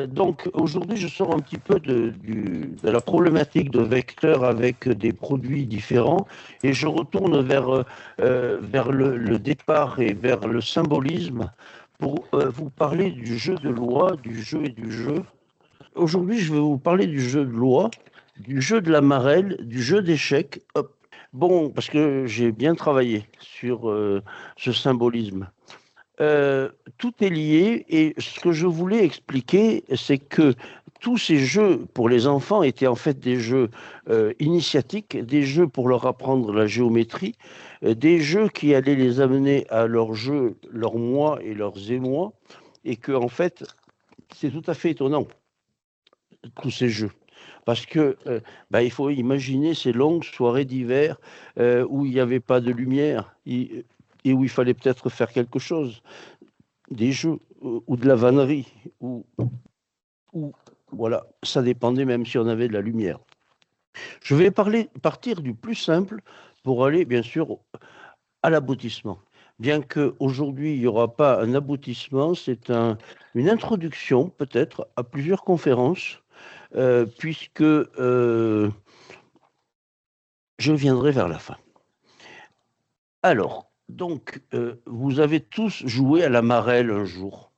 Donc aujourd'hui, je sors un petit peu de la problématique de vecteurs avec des produits différents et je retourne vers le départ et vers le symbolisme pour vous parler du jeu de loi, du jeu et du jeu. Aujourd'hui, je vais vous parler du jeu de loi, du jeu de la marelle, du jeu d'échecs. Hop. Bon, parce que j'ai bien travaillé sur ce symbolisme. Euh, Tout est lié et ce que je voulais expliquer, c'est que tous ces jeux pour les enfants étaient en fait des jeux initiatiques, des jeux pour leur apprendre la géométrie, des jeux qui allaient les amener à leurs jeux, leurs moi et leurs émois, et que en fait, c'est tout à fait étonnant, tous ces jeux. Parce que il faut imaginer ces longues soirées d'hiver où il n'y avait pas de lumière et où il fallait peut-être faire quelque chose des jeux ou de la vannerie, ou voilà, ça dépendait même si on avait de la lumière. Je vais partir du plus simple pour aller bien sûr à l'aboutissement. Bien qu'aujourd'hui il n'y aura pas un aboutissement, c'est une introduction peut-être à plusieurs conférences, puisque je viendrai vers la fin. Alors, donc, vous avez tous joué à la marelle un jour.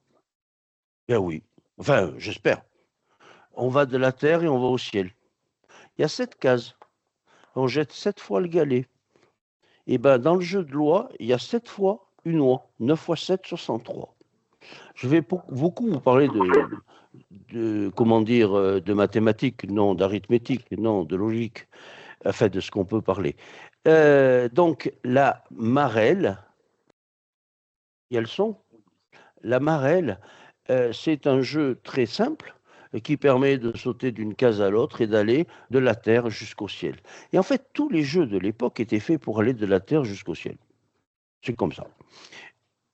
Ben oui, enfin, j'espère. On va de la terre et on va au ciel. Il y a 7 cases. On jette 7 fois le galet. Et ben dans le jeu de loi, il y a 7 fois une oie. 9 fois 7, 63. Je vais beaucoup vous parler comment dire, de mathématiques, non, d'arithmétique, non, de logique, enfin de ce qu'on peut parler. Donc la marelle, il y a le son. La marelle, c'est un jeu très simple qui permet de sauter d'une case à l'autre et d'aller de la terre jusqu'au ciel. Et en fait, tous les jeux de l'époque étaient faits pour aller de la terre jusqu'au ciel. C'est comme ça.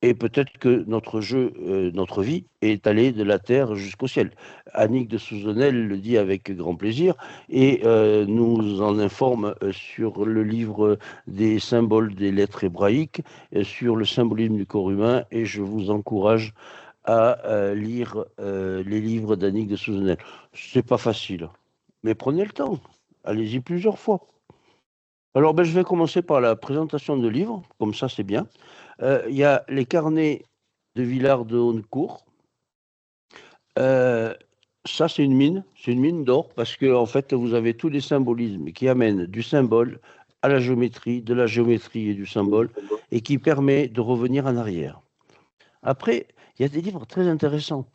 Et peut-être que notre jeu, notre vie, est allée de la terre jusqu'au ciel. Annick de Souzenel le dit avec grand plaisir et nous en informe sur le livre des symboles des lettres hébraïques, sur le symbolisme du corps humain, et je vous encourage à lire les livres d'Annick de Souzenel. C'est pas facile, mais prenez le temps. Allez-y plusieurs fois. Alors, je vais commencer par la présentation de livres, comme ça c'est bien. Il y a les carnets de Villard de Hautnecourt. Euh, Ça, c'est une mine d'or, parce que en fait, vous avez tous les symbolismes qui amènent du symbole à la géométrie, de la géométrie et du symbole, et qui permet de revenir en arrière. Après, il y a des livres très intéressants.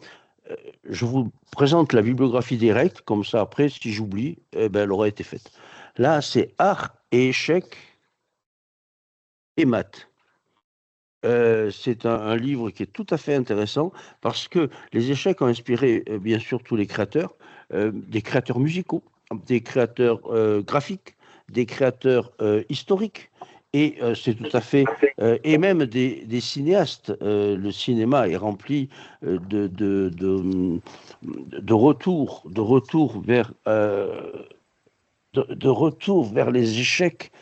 Je vous présente la bibliographie directe, comme ça, après, si j'oublie, elle aura été faite. Là, c'est art et échecs et maths. C'est un livre qui est tout à fait intéressant parce que les échecs ont inspiré, bien sûr, tous les créateurs, des créateurs musicaux, des créateurs graphiques, des créateurs historiques. Et c'est tout à fait, et même des cinéastes. Le cinéma est rempli de retour de retour vers les échecs.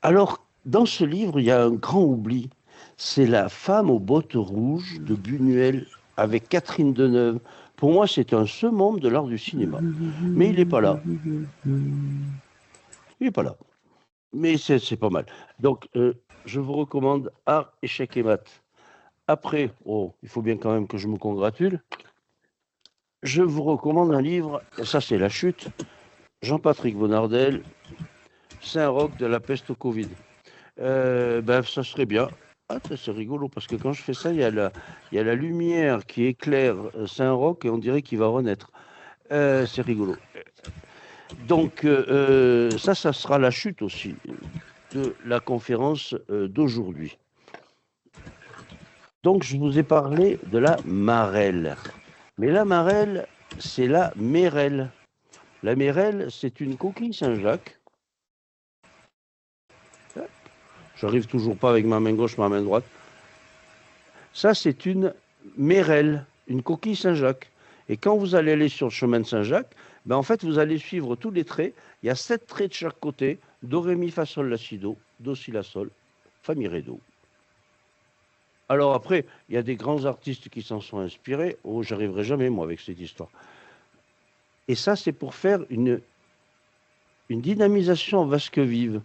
Alors, dans ce livre, il y a un grand oubli. C'est La femme aux bottes rouges de Buñuel avec Catherine Deneuve. Pour moi, c'est un summum de l'art du cinéma. Mais il n'est pas là. Il n'est pas là. Mais c'est pas mal. Donc, je vous recommande Art, échec et maths. Après, oh, il faut bien quand même que je me congratule. Je vous recommande un livre, ça c'est La Chute, Jean-Patrick Bonnardel, Saint-Roch de la peste au Covid. Ça serait bien. Ah, c'est rigolo parce que quand je fais ça, il y a la lumière qui éclaire Saint-Roch et on dirait qu'il va renaître. C'est rigolo. Donc, ça sera la chute aussi de la conférence d'aujourd'hui. Donc, je vous ai parlé de la marelle. Mais la marelle, c'est la mérelle. La mérelle, c'est une coquille Saint-Jacques. J'arrive toujours pas avec ma main gauche, ma main droite. Ça, c'est une mérelle, une coquille Saint-Jacques. Et quand vous allez aller sur le chemin de Saint-Jacques, en fait, vous allez suivre tous les traits. Il y a 7 traits de chaque côté. Do, ré, mi, fa, sol, la, si, do. Do, si, la, sol. Fa, mi, ré, do. Alors après, il y a des grands artistes qui s'en sont inspirés. Oh, j'arriverai jamais, moi, avec cette histoire. Et ça, c'est pour faire une dynamisation en vasque vive.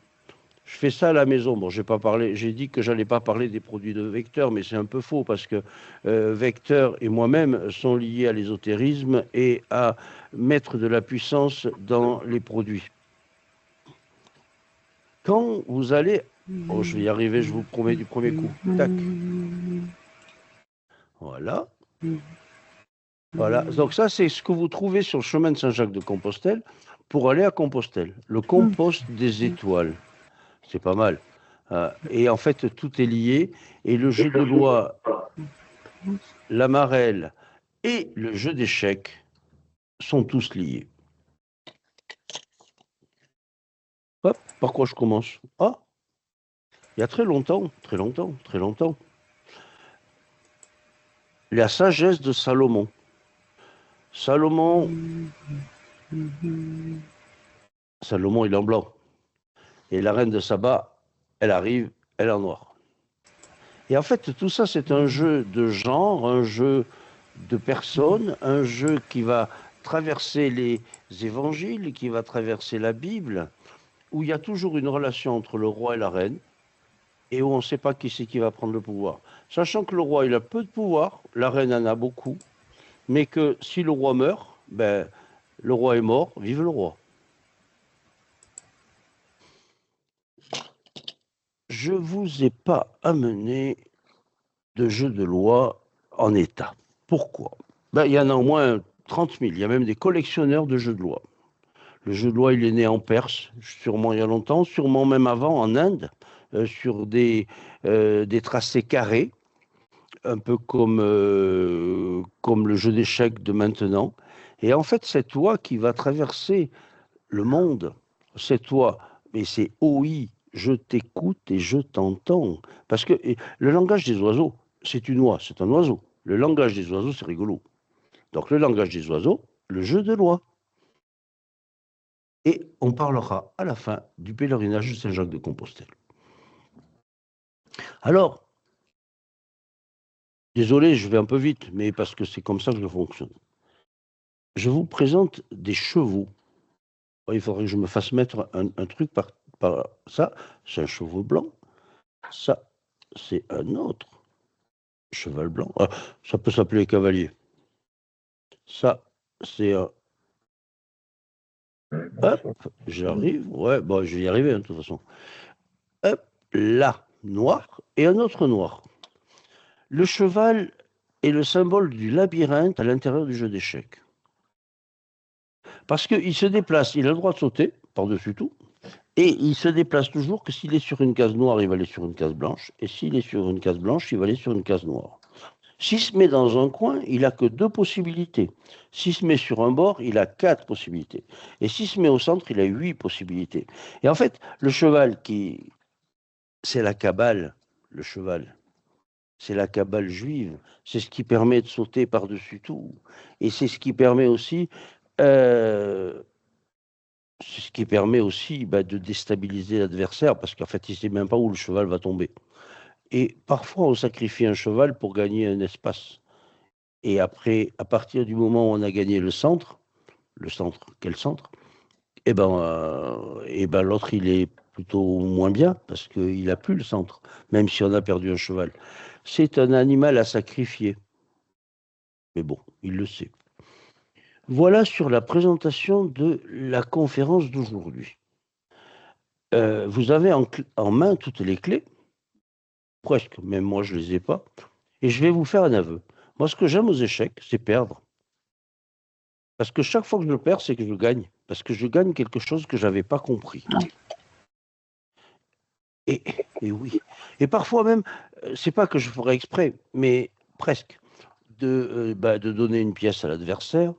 Je fais ça à la maison. Bon, j'ai pas parlé, j'ai dit que j'allais pas parler des produits de Vecteur, mais c'est un peu faux parce que Vecteur et moi-même sont liés à l'ésotérisme et à mettre de la puissance dans les produits. Quand vous allez, oh, je vais y arriver, je vous promets du premier coup. Tac. Voilà. Voilà. Donc ça, c'est ce que vous trouvez sur le chemin de Saint-Jacques-de-Compostelle pour aller à Compostelle. Le compost des étoiles. C'est pas mal. Et en fait, tout est lié. Et le jeu de loi, la marelle et le jeu d'échecs sont tous liés. Hop, par quoi je commence? Ah, il y a très longtemps, très longtemps, très longtemps. La sagesse de Salomon. Salomon, Salomon, il est en blanc. Et la reine de Saba, elle arrive, elle est en noir. Et en fait, tout ça, c'est un jeu de genre, un jeu de personnes, un jeu qui va traverser les évangiles, qui va traverser la Bible, où il y a toujours une relation entre le roi et la reine, et où on ne sait pas qui c'est qui va prendre le pouvoir. Sachant que le roi, il a peu de pouvoir, la reine en a beaucoup, mais que si le roi meurt, ben, le roi est mort, vive le roi. Je ne vous ai pas amené de jeu de loi en état. Pourquoi? Ben, il y en a au moins 30 000. Il y a même des collectionneurs de jeux de loi. Le jeu de loi, il est né en Perse, sûrement il y a longtemps, sûrement même avant en Inde, sur des tracés carrés, un peu comme le jeu d'échecs de maintenant. Et en fait, cette loi qui va traverser le monde, cette loi, mais c'est OI, je t'écoute et je t'entends. Parce que le langage des oiseaux, c'est une oie, c'est un oiseau. Le langage des oiseaux, c'est rigolo. Donc le langage des oiseaux, le jeu de loi. Et on parlera à la fin du pèlerinage de Saint-Jacques-de-Compostelle. Alors, désolé, je vais un peu vite, mais parce que c'est comme ça que je fonctionne. Je vous présente des chevaux. Il faudrait que je me fasse mettre un truc par ça. C'est un chevau blanc. Ça, c'est un autre cheval blanc. Ah, ça peut s'appeler cavalier. Ça, c'est un... Hop, j'arrive. Ouais, bon, je vais y arriver, hein, de toute façon. Hop, là, noir, et un autre noir. Le cheval est le symbole du labyrinthe à l'intérieur du jeu d'échecs. Parce qu'il se déplace, il a le droit de sauter par-dessus tout, et il se déplace toujours que s'il est sur une case noire, il va aller sur une case blanche, et s'il est sur une case blanche, il va aller sur une case noire. S'il se met dans un coin, il n'a que deux possibilités. S'il se met sur un bord, il a quatre possibilités. Et s'il se met au centre, il a huit possibilités. Et en fait, le cheval c'est la Kabbale, le cheval. C'est la Kabbale juive. C'est ce qui permet de sauter par-dessus tout. Et euh, c'est ce qui permet aussi de déstabiliser l'adversaire, parce qu'en fait, il ne sait même pas où le cheval va tomber. Et parfois, on sacrifie un cheval pour gagner un espace. Et après, à partir du moment où on a gagné le centre, quel centre? L'autre, il est plutôt moins bien, parce qu'il n'a plus le centre, même si on a perdu un cheval. C'est un animal à sacrifier. Mais bon, il le sait. Voilà sur la présentation de la conférence d'aujourd'hui. Vous avez en main toutes les clés, presque, même moi je ne les ai pas, et je vais vous faire un aveu. Moi, ce que j'aime aux échecs, c'est perdre. Parce que chaque fois que je perds, c'est que je gagne. Parce que je gagne quelque chose que je n'avais pas compris. Et oui. Et parfois même, c'est pas que je ferais exprès, mais presque, de donner une pièce à l'adversaire.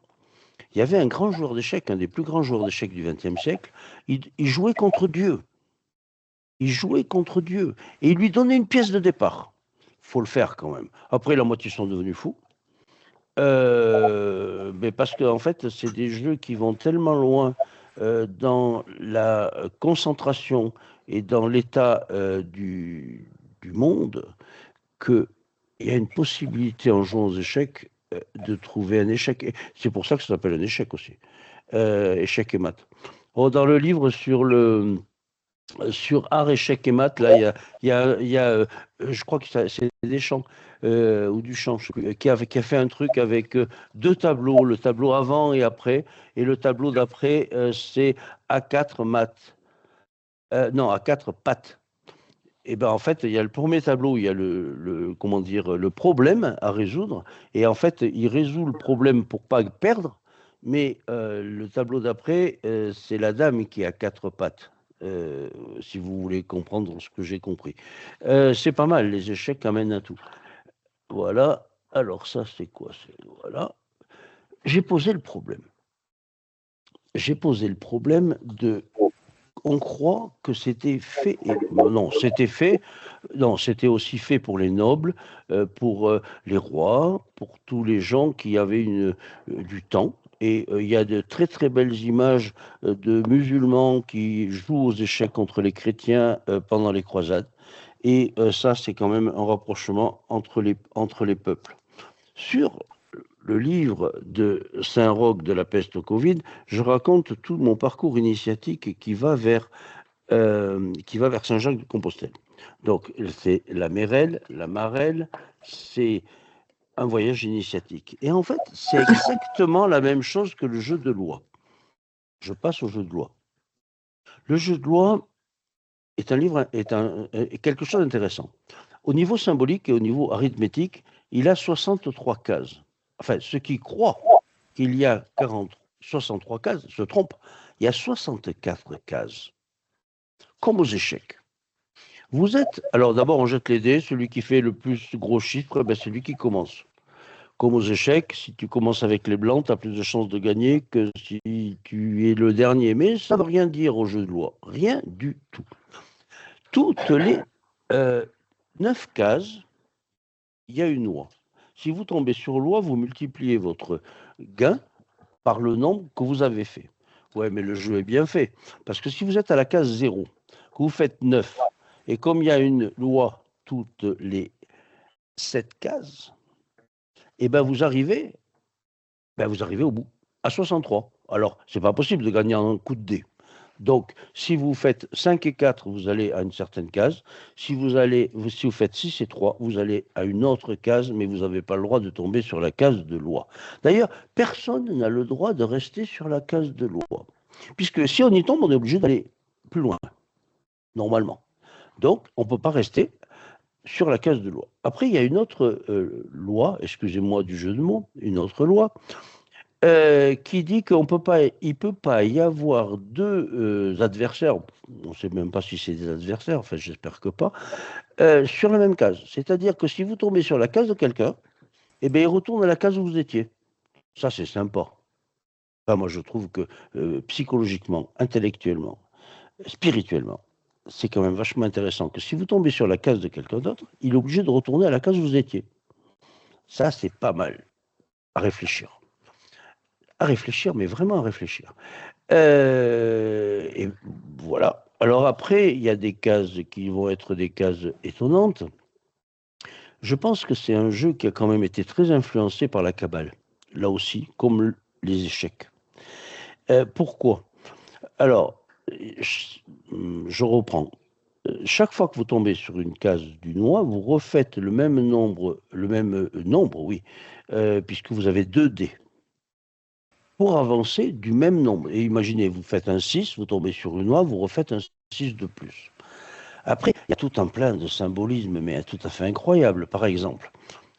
Il y avait un grand joueur d'échecs, un des plus grands joueurs d'échecs du XXe siècle. Il jouait contre Dieu. Il jouait contre Dieu. Et il lui donnait une pièce de départ. Faut le faire quand même. Après, la moitié sont devenus fous. Mais parce qu'en fait, c'est des jeux qui vont tellement loin dans la concentration et dans l'état du monde que il y a une possibilité en jouant aux échecs de trouver un échec. C'est pour ça que ça s'appelle un échec aussi. Échec et maths. Oh, dans le livre sur art, échec et maths, là, je crois que c'est Deschamps ou Duchamp, je sais plus, qui a fait un truc avec deux tableaux, le tableau avant et après, et le tableau d'après, c'est A4 maths. Non, A4 pattes. Et ben en fait, il y a le premier tableau, il y a comment dire, le problème à résoudre, et en fait, il résout le problème pour pas perdre, mais le tableau d'après, c'est la dame qui a quatre pattes, euh, si vous voulez comprendre ce que j'ai compris. C'est pas mal, les échecs amènent à tout. Voilà. Alors ça, c'est quoi? Voilà. J'ai posé le problème. J'ai posé le problème de on croit que c'était fait. Non, c'était fait. Non, c'était aussi fait pour les nobles, pour les rois, pour tous les gens qui avaient du temps. Et il y a de très très belles images de musulmans qui jouent aux échecs contre les chrétiens pendant les croisades. Et ça, c'est quand même un rapprochement entre les peuples. Sur le livre de Saint-Roch de la peste au Covid, je raconte tout mon parcours initiatique qui va vers Saint-Jacques-de-Compostelle. Donc, c'est la Mérelle, la Marelle, c'est un voyage initiatique. Et en fait, c'est exactement la même chose que le jeu de loi. Je passe au jeu de loi. Le jeu de loi est un livre, est quelque chose d'intéressant. Au niveau symbolique et au niveau arithmétique, il a 63 cases. Enfin, ceux qui croient qu'il y a 63 cases se trompent. Il y a 64 cases, comme aux échecs. Vous êtes. Alors d'abord, on jette les dés. Celui qui fait le plus gros chiffre, ben, c'est lui qui commence. Comme aux échecs, si tu commences avec les blancs, tu as plus de chances de gagner que si tu es le dernier. Mais ça ne veut rien dire au jeu de loi. Rien du tout. Toutes les 9 cases, il y a une loi. Si vous tombez sur loi, vous multipliez votre gain par le nombre que vous avez fait. Ouais, mais le jeu est bien fait. Parce que si vous êtes à la case 0, que vous faites 9, et comme il y a une loi toutes les 7 cases, et ben vous arrivez au bout, à 63. Alors, c'est pas possible de gagner en un coup de dé. Donc, si vous faites 5 et 4, vous allez à une certaine case. Si vous faites 6 et 3, vous allez à une autre case, mais vous n'avez pas le droit de tomber sur la case de loi. D'ailleurs, personne n'a le droit de rester sur la case de loi. Puisque si on y tombe, on est obligé d'aller plus loin, normalement. Donc, on ne peut pas rester sur la case de loi. Après, il y a une autre loi, excusez-moi du jeu de mots, une autre loi, qui dit qu'il ne peut pas y avoir deux adversaires, on ne sait même pas si c'est des adversaires, enfin j'espère que pas, sur la même case. C'est-à-dire que si vous tombez sur la case de quelqu'un, eh bien, il retourne à la case où vous étiez. Ça, c'est sympa. Enfin, moi, je trouve que psychologiquement, intellectuellement, spirituellement, c'est quand même vachement intéressant que si vous tombez sur la case de quelqu'un d'autre, il est obligé de retourner à la case où vous étiez. Ça, c'est pas mal à réfléchir. À réfléchir, mais vraiment à réfléchir. Et voilà. Alors après, il y a des cases qui vont être des cases étonnantes. Je pense que c'est un jeu qui a quand même été très influencé par la Kabbale, là aussi, comme les échecs. Pourquoi? Alors, je reprends. Chaque fois que vous tombez sur une case du noix, vous refaites le même nombre, oui, puisque vous avez 2 dés pour avancer du même nombre. Et imaginez, vous faites un 6, vous tombez sur une noix, vous refaites un 6 de plus. Après, il y a tout un plein de symbolisme, mais tout à fait incroyable. Par exemple,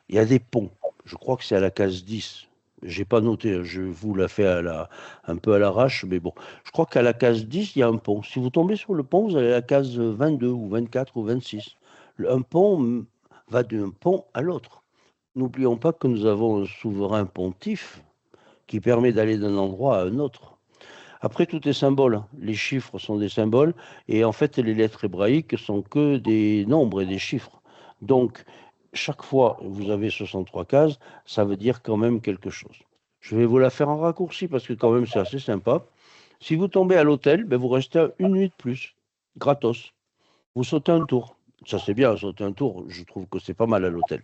il y a des ponts. Je crois que c'est à la case 10. J'ai pas noté, je vous la fais un peu à l'arrache, mais bon. Je crois qu'à la case 10, il y a un pont. Si vous tombez sur le pont, vous allez à la case 22 ou 24 ou 26. Un pont va d'un pont à l'autre. N'oublions pas que nous avons un souverain pontife qui permet d'aller d'un endroit à un autre. Après, tout est symbole. Les chiffres sont des symboles et en fait, les lettres hébraïques sont que des nombres et des chiffres. Donc, chaque fois que vous avez 63 cases, ça veut dire quand même quelque chose. Je vais vous la faire en raccourci parce que quand même, c'est assez sympa. Si vous tombez à l'hôtel, ben vous restez une nuit de plus, gratos. Vous sautez un tour. Ça, c'est bien, sauter un tour, je trouve que c'est pas mal à l'hôtel.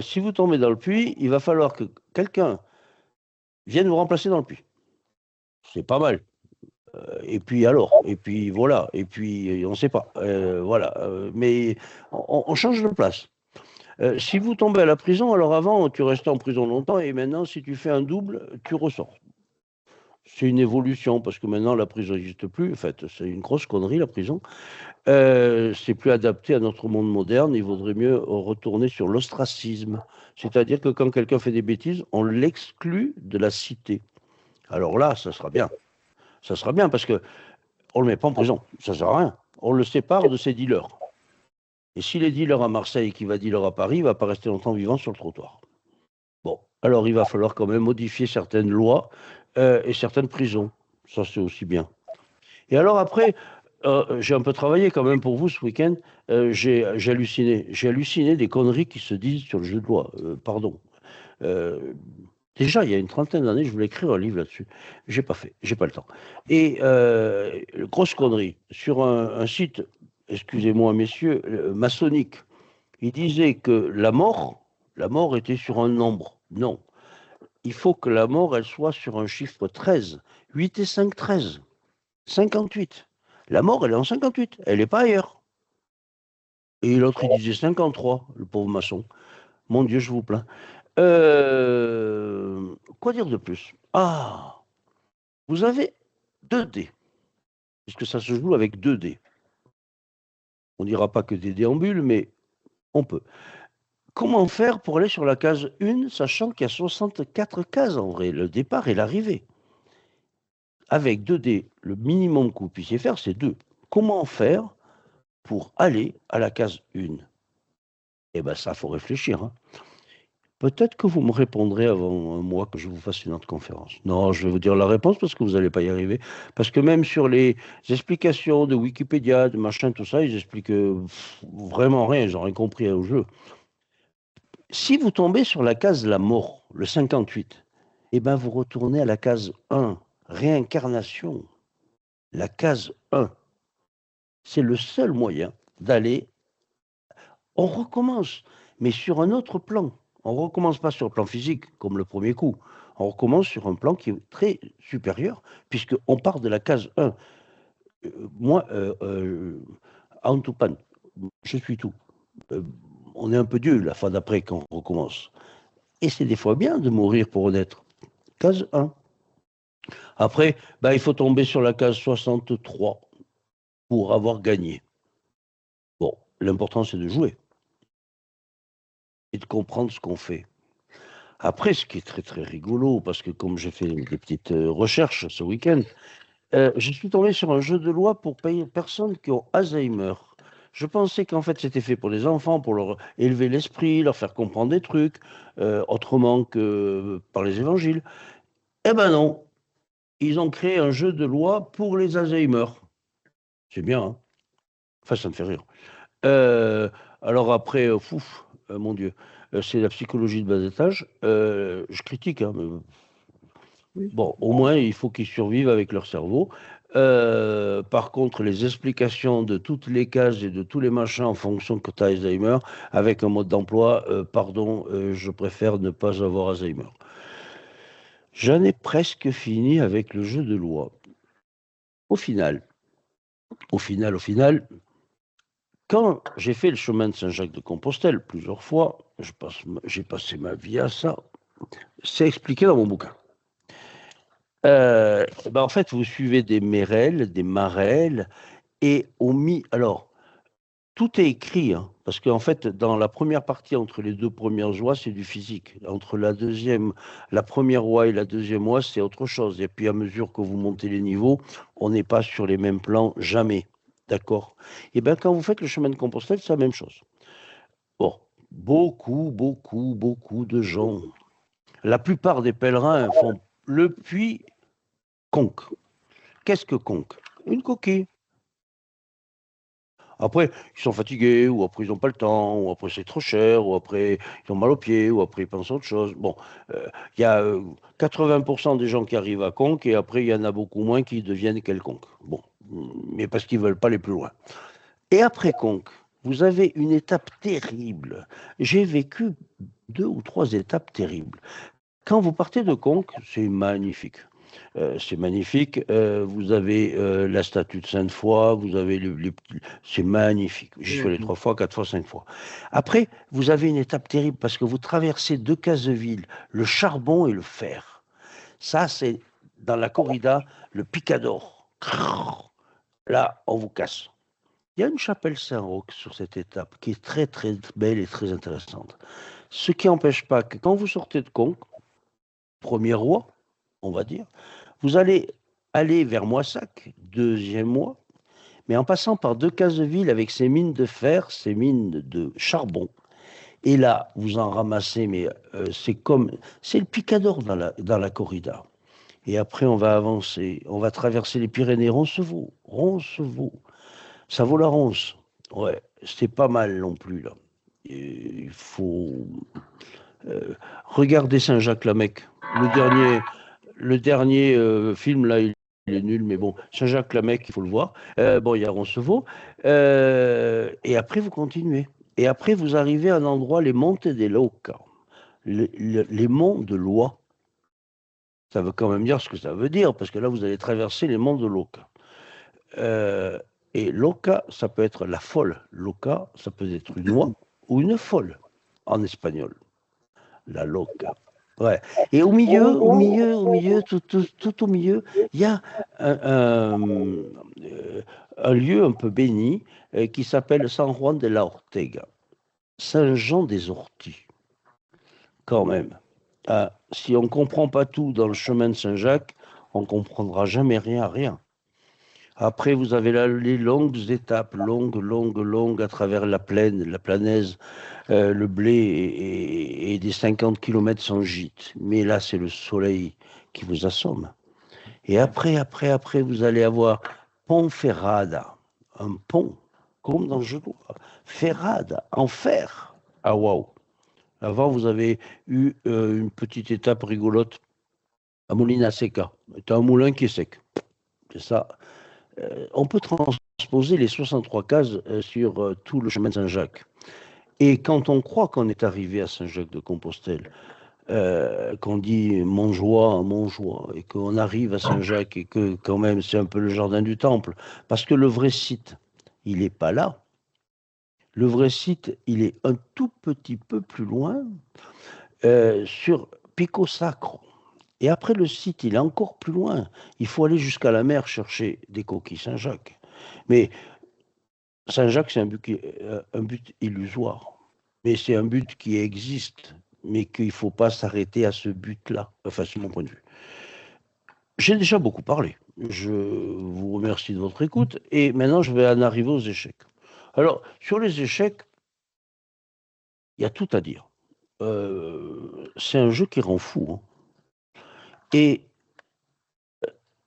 Si vous tombez dans le puits, il va falloir que quelqu'un vienne vous remplacer dans le puits. C'est pas mal. Et puis alors, et puis voilà, et puis on ne sait pas. Voilà. Mais on change de place. Si vous tombez à la prison, alors avant, tu restais en prison longtemps, et maintenant, si tu fais un double, tu ressors. C'est une évolution, parce que maintenant, la prison n'existe plus. En fait, c'est une grosse connerie, la prison. C'est plus adapté à notre monde moderne. Il vaudrait mieux retourner sur l'ostracisme. C'est-à-dire que quand quelqu'un fait des bêtises, on l'exclut de la cité. Alors là, ça sera bien. Ça sera bien, parce que on ne le met pas en prison. Ça ne sert à rien. On le sépare de ses dealers. Et s'il est dealer à Marseille et qu'il va dealer à Paris, il ne va pas rester longtemps vivant sur le trottoir. Bon, alors il va falloir quand même modifier certaines lois et certaines prisons. Ça, c'est aussi bien. Et alors après, j'ai un peu travaillé quand même pour vous ce week-end. J'ai halluciné. J'ai halluciné des conneries qui se disent sur le jeu de loi. Pardon. Euh, Déjà, il y a une trentaine d'années, je voulais écrire un livre là-dessus. J'ai pas fait, j'ai pas le temps. Et grosse connerie, sur un site, excusez-moi messieurs, maçonnique, il disait que la mort était sur un nombre. Non, il faut que la mort, elle soit sur un chiffre 13. 8 et 5, 13. 58. La mort, elle est en 58, elle n'est pas ailleurs. Et l'autre, il disait 53, le pauvre maçon. Mon Dieu, je vous plains. Quoi dire de plus? Ah, vous avez 2 dés, puisque ça se joue avec 2 dés. On ne dira pas que des déambules, mais on peut. Comment faire pour aller sur la case 1, sachant qu'il y a 64 cases en vrai, le départ et l'arrivée? Avec 2 dés, le minimum que vous puissiez faire, c'est 2. Comment faire pour aller à la case 1? Eh bien, ça, il faut réfléchir. Hein. Peut-être que vous me répondrez avant un mois que je vous fasse une autre conférence. Non, je vais vous dire la réponse parce que vous n'allez pas y arriver. Parce que même sur les explications de Wikipédia, de machin, tout ça, ils expliquent vraiment rien. Ils n'ont rien compris au jeu. Si vous tombez sur la case la mort, le 58, eh bien, vous retournez à la case 1, réincarnation. La case 1, c'est le seul moyen d'aller. On recommence, mais sur un autre plan. On ne recommence pas sur le plan physique, comme le premier coup. On recommence sur un plan qui est très supérieur, puisqu'on part de la case 1. Moi, Antupan, je suis tout. Euh, on est un peu Dieu la fois d'après quand on recommence. Et c'est des fois bien de mourir pour renaître. Case 1. Après, il faut tomber sur la case 63 pour avoir gagné. Bon, l'important c'est de jouer et de comprendre ce qu'on fait. Après, ce qui est très très rigolo, parce que comme j'ai fait des petites recherches ce week-end, je suis tombé sur un jeu de loi pour payer personnes qui ont Alzheimer. Je pensais qu'en fait c'était fait pour les enfants, pour leur élever l'esprit, leur faire comprendre des trucs, autrement que par les évangiles. Eh ben non, ils ont créé un jeu de loi pour les Alzheimer. C'est bien, hein. Enfin, ça me fait rire. Alors après, mon Dieu, c'est la psychologie de bas étage. Je critique, hein, mais bon, au moins, il faut qu'ils survivent avec leur cerveau. Par contre, les explications de toutes les cases et de tous les machins en fonction que tu as Alzheimer, avec un mode d'emploi, pardon, je préfère ne pas avoir Alzheimer. J'en ai presque fini avec le jeu de loi. Au final, au final, quand j'ai fait le chemin de Saint-Jacques-de-Compostelle plusieurs fois, j'ai passé ma vie à ça. C'est expliqué dans mon bouquin. En fait, vous suivez des mérelles, des marelles, et alors, tout est écrit, hein, parce qu'en fait, dans la première partie, entre les 2 premières oies, c'est du physique. Entre la première oie et la deuxième oie, c'est autre chose. Et puis, à mesure que vous montez les niveaux, on n'est pas sur les mêmes plans, jamais. D'accord? Et bien, quand vous faites le chemin de Compostelle, c'est la même chose. Bon, beaucoup de gens. La plupart des pèlerins font le puits conque. Qu'est-ce que conque? Une coquille. Après, ils sont fatigués, ou après ils n'ont pas le temps, ou après c'est trop cher, ou après ils ont mal aux pieds, ou après ils pensent à autre chose. Bon, il y a 80% des gens qui arrivent à conque, et après il y en a beaucoup moins qui deviennent quelconques. Bon, mais parce qu'ils ne veulent pas aller plus loin. Et après conque, vous avez une étape terrible. J'ai vécu 2 ou 3 étapes terribles. Quand vous partez de Conques, c'est magnifique. C'est magnifique. Vous avez la statue de Sainte-Foy, vous avez c'est magnifique. J'y suis allé 3 fois, 4 fois, 5 fois. Après, vous avez une étape terrible parce que vous traversez 2 cases-villes, le charbon et le fer. Ça, c'est dans la corrida, le picador. Là, on vous casse. Il y a une chapelle Saint-Roch sur cette étape qui est très très belle et très intéressante. Ce qui n'empêche pas que quand vous sortez de Conques, premier roi, on va dire, vous allez aller vers Moissac, deuxième mois, mais en passant par 2 cases-villes avec ces mines de fer, ces mines de charbon. Et là, vous en ramassez, mais c'est le picador dans la corrida. Et après, on va avancer, on va traverser les Pyrénées, Roncevaux, Roncevaux. Ça vaut la ronce. Ouais, c'est pas mal non plus, là. Il faut regarder Saint-Jacques-la-Mecque. Le dernier film, là, il est nul, mais bon, Saint-Jacques-la-Mecque, il faut le voir. Bon, il y a Roncevaux. Et après, vous continuez. Et après, vous arrivez à un endroit, les Montes de Loca, les monts de Loire. Ça veut quand même dire ce que ça veut dire, parce que là, vous allez traverser les monts de Loca. Euh, et Loca, ça peut être la folle. Loca, ça peut être une oie ou une folle en espagnol. La Loca. Ouais. Et au milieu, tout au milieu, il y a un lieu un peu béni qui s'appelle San Juan de la Ortega. Saint-Jean des Orties, quand même. Ah, si on ne comprend pas tout dans le chemin de Saint-Jacques, on ne comprendra jamais rien à rien. Après, vous avez là les longues étapes, longues, à travers la plaine, la planaise, le blé et des 50 kilomètres sans gîte. Mais là, c'est le soleil qui vous assomme. Et après, vous allez avoir Ponferrada, un pont, comme dans le jeu de loi. Ferrada, en fer. Ah, waouh! Avant, vous avez eu une petite étape rigolote à Molina Seca. C'est un moulin qui est sec. C'est ça. On peut transposer les 63 cases sur tout le chemin de Saint-Jacques. Et quand on croit qu'on est arrivé à Saint-Jacques-de-Compostelle, qu'on dit Montjoie, et qu'on arrive à Saint-Jacques et que quand même c'est un peu le jardin du temple, parce que le vrai site, il n'est pas là. Le vrai site, il est un tout petit peu plus loin, sur Pico Sacro. Et après, le site, il est encore plus loin. Il faut aller jusqu'à la mer chercher des coquilles Saint-Jacques. Mais Saint-Jacques, c'est un but illusoire. Mais c'est un but qui existe, mais qu'il ne faut pas s'arrêter à ce but-là. Enfin, c'est mon point de vue. J'ai déjà beaucoup parlé. Je vous remercie de votre écoute. Et maintenant, je vais en arriver aux échecs. Alors, sur les échecs, il y a tout à dire. C'est un jeu qui rend fou, hein. Et,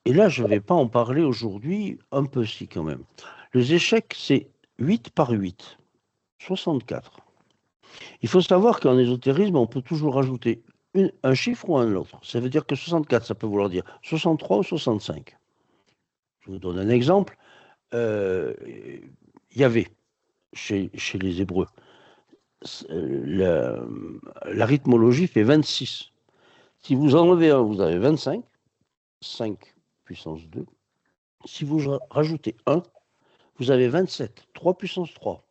et là, je ne vais pas en parler aujourd'hui, un peu si quand même. Les échecs, c'est 8 par 8, 64. Il faut savoir qu'en ésotérisme, on peut toujours rajouter un chiffre ou un autre. Ça veut dire que 64, ça peut vouloir dire 63 ou 65. Je vous donne un exemple. Il y avait chez les Hébreux, la, l'arithmologie fait 26. Si vous enlevez un, vous avez 25, 5 puissance 2. Si vous rajoutez 1, vous avez 27, 3 puissance 3.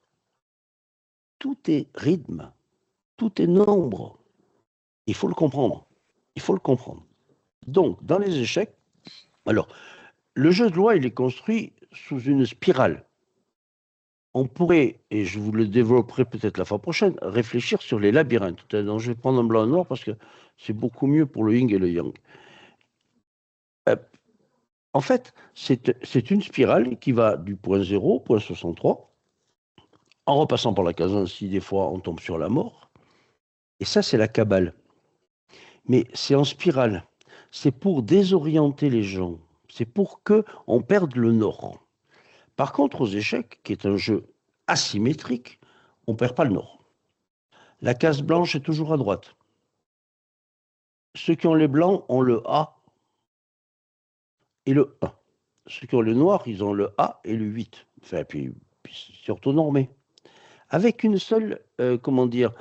Tout est rythme, tout est nombre. Il faut le comprendre. Il faut le comprendre. Donc, dans les échecs, alors, le jeu de loi, il est construit sous une spirale. On pourrait, et je vous le développerai peut-être la fois prochaine, réfléchir sur les labyrinthes. Donc, je vais prendre un blanc et un noir parce que c'est beaucoup mieux pour le yin et le yang. En fait, c'est une spirale qui va du point 0 au point 63, en repassant par la case 1 si des fois on tombe sur la mort. Et ça, c'est la Kabbale. Mais c'est en spirale. C'est pour désorienter les gens. C'est pour qu'on perde le nord. Par contre, aux échecs, qui est un jeu asymétrique, on ne perd pas le nord. La case blanche est toujours à droite. Ceux qui ont les blancs ont le A et le 1. Ceux qui ont le noir, ils ont le A et le 8. Enfin, puis c'est orthonormé. avec une seule, comment dire,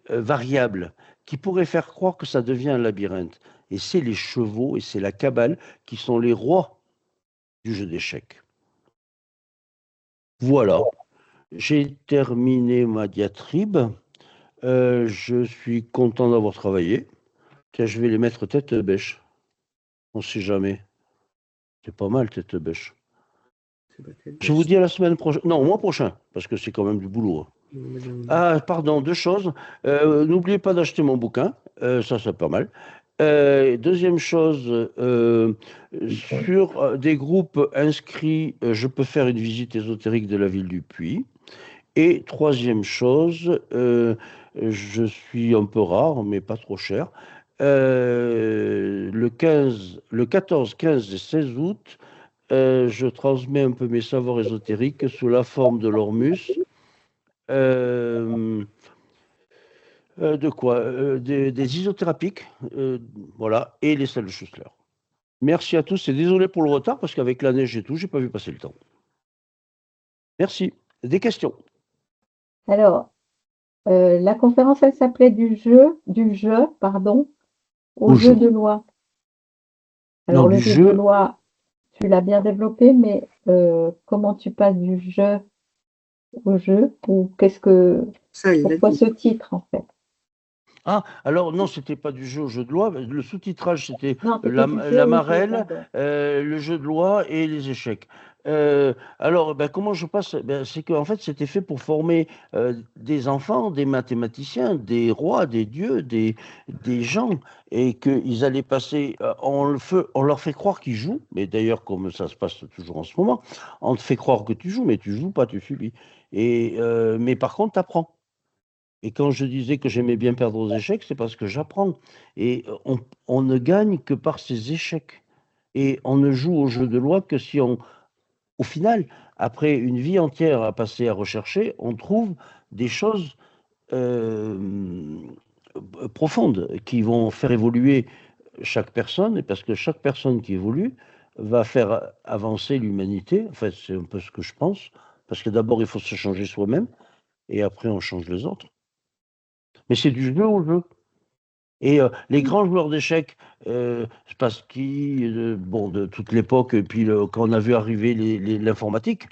variable qui pourrait faire croire que ça devient un labyrinthe. Et c'est les chevaux et c'est la cabale qui sont les rois du jeu d'échecs. Voilà, j'ai terminé ma diatribe. Je suis content d'avoir travaillé. Tiens, je vais les mettre tête bêche. On ne sait jamais. C'est pas mal, tête bêche. Je vous dis à la semaine prochaine. Non, au mois prochain, parce que c'est quand même du boulot. Ah, pardon, deux choses. N'oubliez pas d'acheter mon bouquin. Ça, c'est pas mal. Deuxième chose, sur des groupes inscrits, je peux faire une visite ésotérique de la ville du Puy. Et troisième chose, je suis un peu rare, mais pas trop cher. Le 14, 15 et 16 août, je transmets un peu mes savoirs ésotériques sous la forme de l'Ormus. Euh, de quoi? Des isothérapiques, voilà, et les salles de Schussler. Merci à tous et désolé pour le retard parce qu'avec la neige et tout, j'ai pas vu passer le temps. Merci. Des questions? Alors, la conférence, elle s'appelait pardon, au Au jeu jeu. de loi. Non, Alors, le du jeu de jeu. loi, tu l'as bien développé, mais comment tu passes du jeu au jeu? Ou pourquoi ce titre, en fait? Ah, alors non, c'était pas du jeu au jeu de loi. Le sous-titrage, c'était Non, c'était du jeu la au jeu, marelle, pardon. le jeu de loi et les échecs. Alors, ben, comment je passe? Ben, c'est qu'en fait, c'était fait pour former des enfants, des mathématiciens, des rois, des dieux, des gens, et qu'ils allaient passer. On leur fait croire qu'ils jouent, mais d'ailleurs, comme ça se passe toujours en ce moment, on te fait croire que tu joues, mais tu joues pas, tu subis. Mais par contre, tu apprends. Et quand je disais que j'aimais bien perdre aux échecs, c'est parce que j'apprends. Et on ne gagne que par ces échecs. Et on ne joue au jeu de loi que si au final, après une vie entière à passer à rechercher, on trouve des choses euh, profondes qui vont faire évoluer chaque personne, et parce que chaque personne qui évolue va faire avancer l'humanité. En fait, c'est un peu ce que je pense. Parce que d'abord, il faut se changer soi-même, et après, on change les autres. Mais c'est du jeu au jeu. Et les grands joueurs d'échecs, Spassky, bon, de toute l'époque, et puis quand on a vu arriver l'informatique,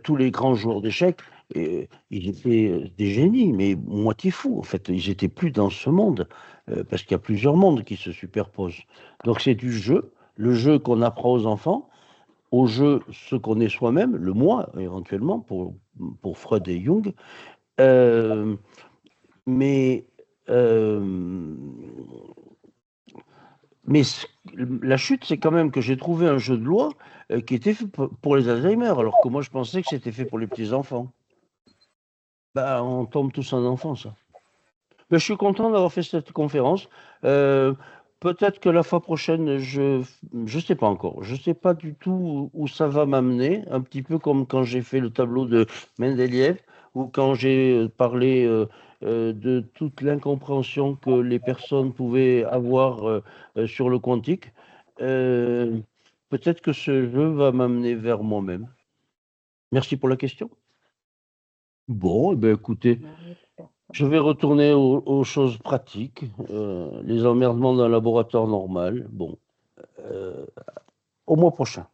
tous les grands joueurs d'échecs, ils étaient des génies, mais moitié fous. En fait, ils étaient plus dans ce monde, parce qu'il y a plusieurs mondes qui se superposent. Donc c'est du jeu, le jeu qu'on apprend aux enfants, au jeu ce qu'on est soi-même, le moi éventuellement, pour Freud et Jung. Euh, mais euh, Mais la chute, c'est quand même que j'ai trouvé un jeu de loi qui était fait pour les Alzheimer, alors que moi je pensais que c'était fait pour les petits-enfants. Bah, on tombe tous en enfant, ça. Mais je suis content d'avoir fait cette conférence. Euh, Peut-être que la fois prochaine, je sais pas encore. Je sais pas du tout où ça va m'amener. Un petit peu comme quand j'ai fait le tableau de Mendeleïev ou quand j'ai parlé de toute l'incompréhension que les personnes pouvaient avoir sur le quantique. Euh, Peut-être que ce jeu va m'amener vers moi-même. Merci pour la question. Bon, eh ben, écoutez. Ben, j'espère. Je vais retourner aux choses pratiques, les emmerdements d'un laboratoire normal. Bon, euh, au mois prochain.